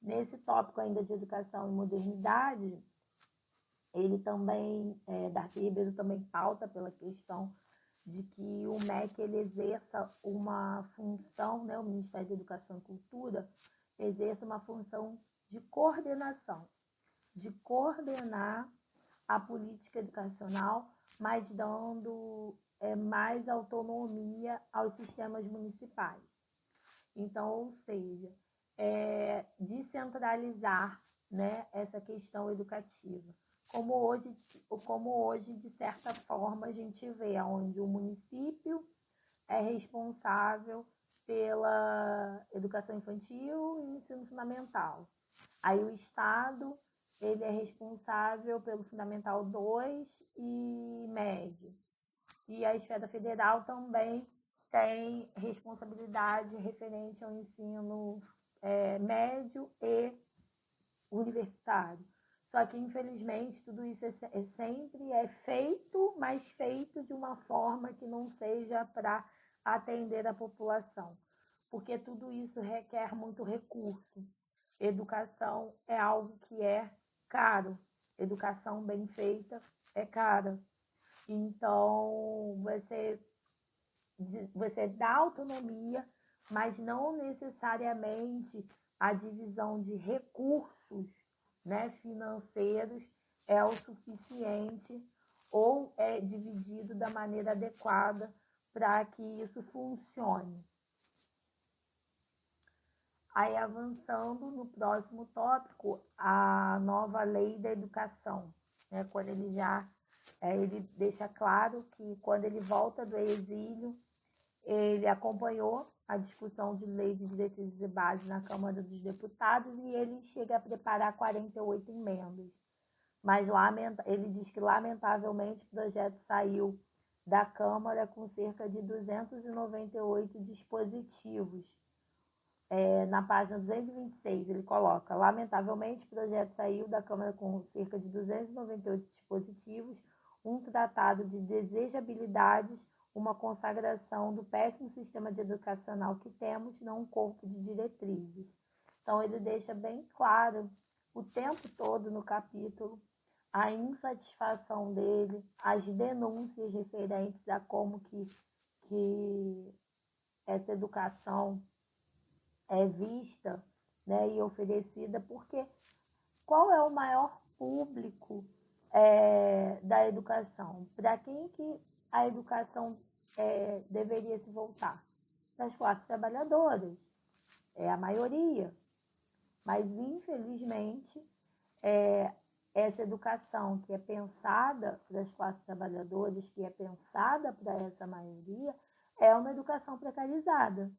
Nesse tópico ainda de educação e modernidade, ele também, Darcy Ribeiro também pauta pela questão de que o MEC ele exerça uma função, né, o Ministério da Educação e Cultura exerça uma função de coordenação, de coordenar a política educacional, mas dando mais autonomia aos sistemas municipais. Então, ou seja, descentralizar, né, essa questão educativa. Como hoje, de certa forma, a gente vê onde o município é responsável pela educação infantil e ensino fundamental. Aí o Estado ele é responsável pelo Fundamental 2 e médio. E a esfera federal também tem responsabilidade referente ao ensino médio e universitário. Só que, infelizmente, tudo isso sempre feito, mas feito de uma forma que não seja para atender a população, porque tudo isso requer muito recurso. Educação é algo que é caro, educação bem feita é cara. Então, você dá autonomia, mas não necessariamente a divisão de recursos, né, financeiros é o suficiente ou é dividido da maneira adequada para que isso funcione. Aí, avançando no próximo tópico, a nova lei da educação, né, quando ele deixa claro que quando ele volta do exílio, ele acompanhou a discussão de lei de diretrizes e bases na Câmara dos Deputados e ele chega a preparar 48 emendas. Mas ele diz que, lamentavelmente, o projeto saiu da Câmara com cerca de 298 dispositivos. Na página 226, ele coloca: lamentavelmente, o projeto saiu da Câmara com cerca de 298 dispositivos, um tratado de desejabilidades, uma consagração do péssimo sistema educacional que temos, não um corpo de diretrizes. Então, ele deixa bem claro o tempo todo no capítulo a insatisfação dele, as denúncias referentes a como que essa educação é vista, né, e oferecida, porque qual é o maior público da educação? Para quem que a educação deveria se voltar? Das classes trabalhadoras, é a maioria. Mas, infelizmente, essa educação que é pensada para as classes trabalhadoras, que é pensada para essa maioria, é uma educação precarizada,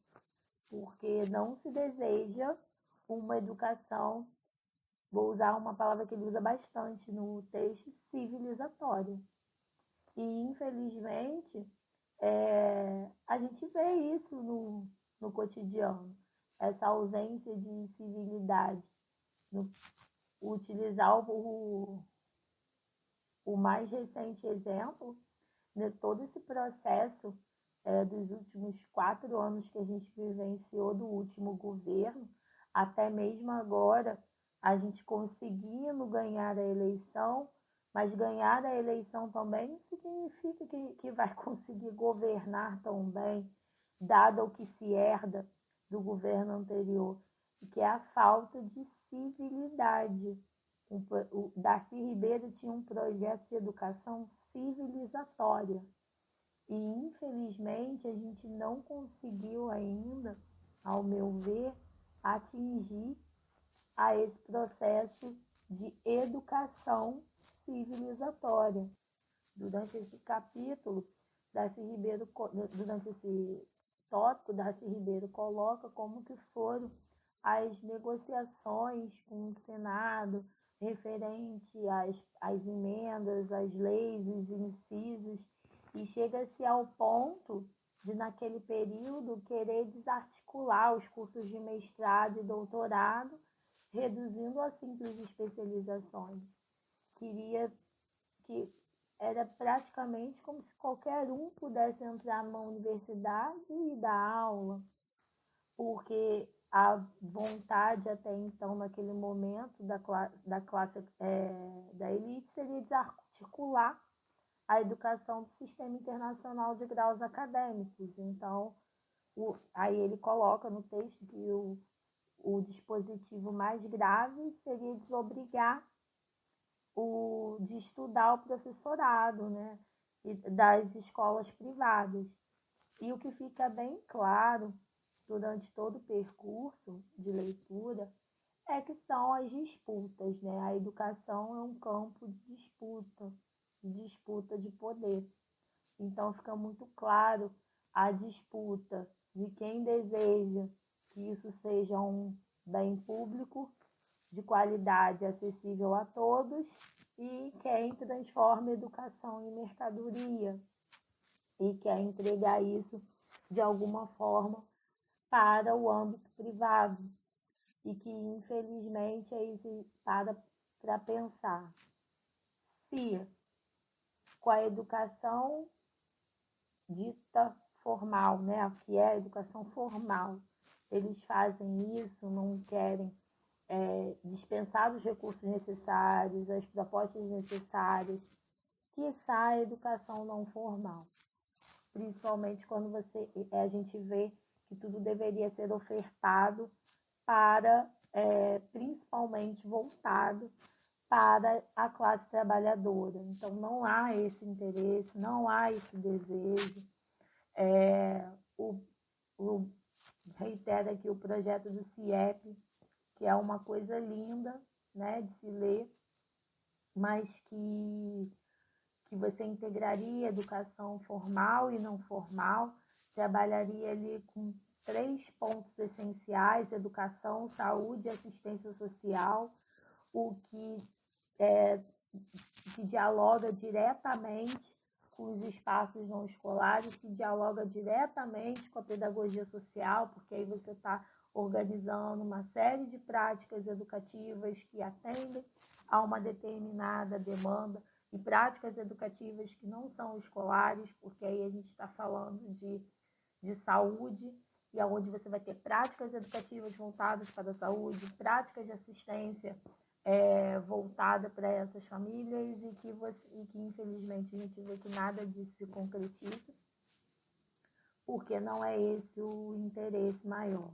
porque não se deseja uma educação, vou usar uma palavra que ele usa bastante no texto, civilizatória. E, infelizmente, a gente vê isso no cotidiano, essa ausência de civilidade. Utilizar o mais recente exemplo, de todo esse processo dos últimos 4 anos que a gente vivenciou do último governo, até mesmo agora, a gente conseguindo ganhar a eleição, mas ganhar a eleição também não significa que vai conseguir governar tão bem, dado o que se herda do governo anterior, que é a falta de civilidade. O Darcy Ribeiro tinha um projeto de educação civilizatória e, infelizmente, a gente não conseguiu ainda, ao meu ver, atingir a esse processo de educação civilizatória. Durante esse capítulo, durante esse tópico, Darcy Ribeiro coloca como que foram as negociações com o Senado referente às emendas, às leis, os incisos, e chega-se ao ponto de, naquele período, querer desarticular os cursos de mestrado e doutorado, reduzindo a simples especializações. Queria que era praticamente como se qualquer um pudesse entrar numa universidade e dar aula, porque a vontade até então, naquele momento, da classe da elite seria desarticular a educação do sistema internacional de graus acadêmicos. Então, aí ele coloca no texto que o dispositivo mais grave seria desobrigar de estudar o professorado, né, das escolas privadas. E o que fica bem claro durante todo o percurso de leitura é que são as disputas, né? A educação é um campo de disputa de poder. Então fica muito claro a disputa de quem deseja que isso seja um bem público, de qualidade, acessível a todos, e quem transforma a educação em mercadoria e quer entregar isso de alguma forma para o âmbito privado. E que, infelizmente, aí se para pensar se com a educação dita formal, né, que é a educação formal, eles fazem isso, não querem dispensar os recursos necessários, as propostas necessárias, quiçá a educação não formal. Principalmente quando a gente vê que tudo deveria ser ofertado para, principalmente voltado para a classe trabalhadora. Então, não há esse interesse, não há esse desejo. O reitero aqui o projeto do CIEP, que é uma coisa linda, né, de se ler, mas que você integraria educação formal e não formal, trabalharia ali com 3 pontos essenciais: educação, saúde e assistência social, o que dialoga diretamente com os espaços não escolares, que dialoga diretamente com a pedagogia social, porque aí você está organizando uma série de práticas educativas que atendem a uma determinada demanda, e práticas educativas que não são escolares, porque aí a gente está falando de saúde, e aonde você vai ter práticas educativas voltadas para a saúde, práticas de assistência voltada para essas famílias, e que infelizmente a gente vê que nada disso se concretiza, porque não é esse o interesse maior.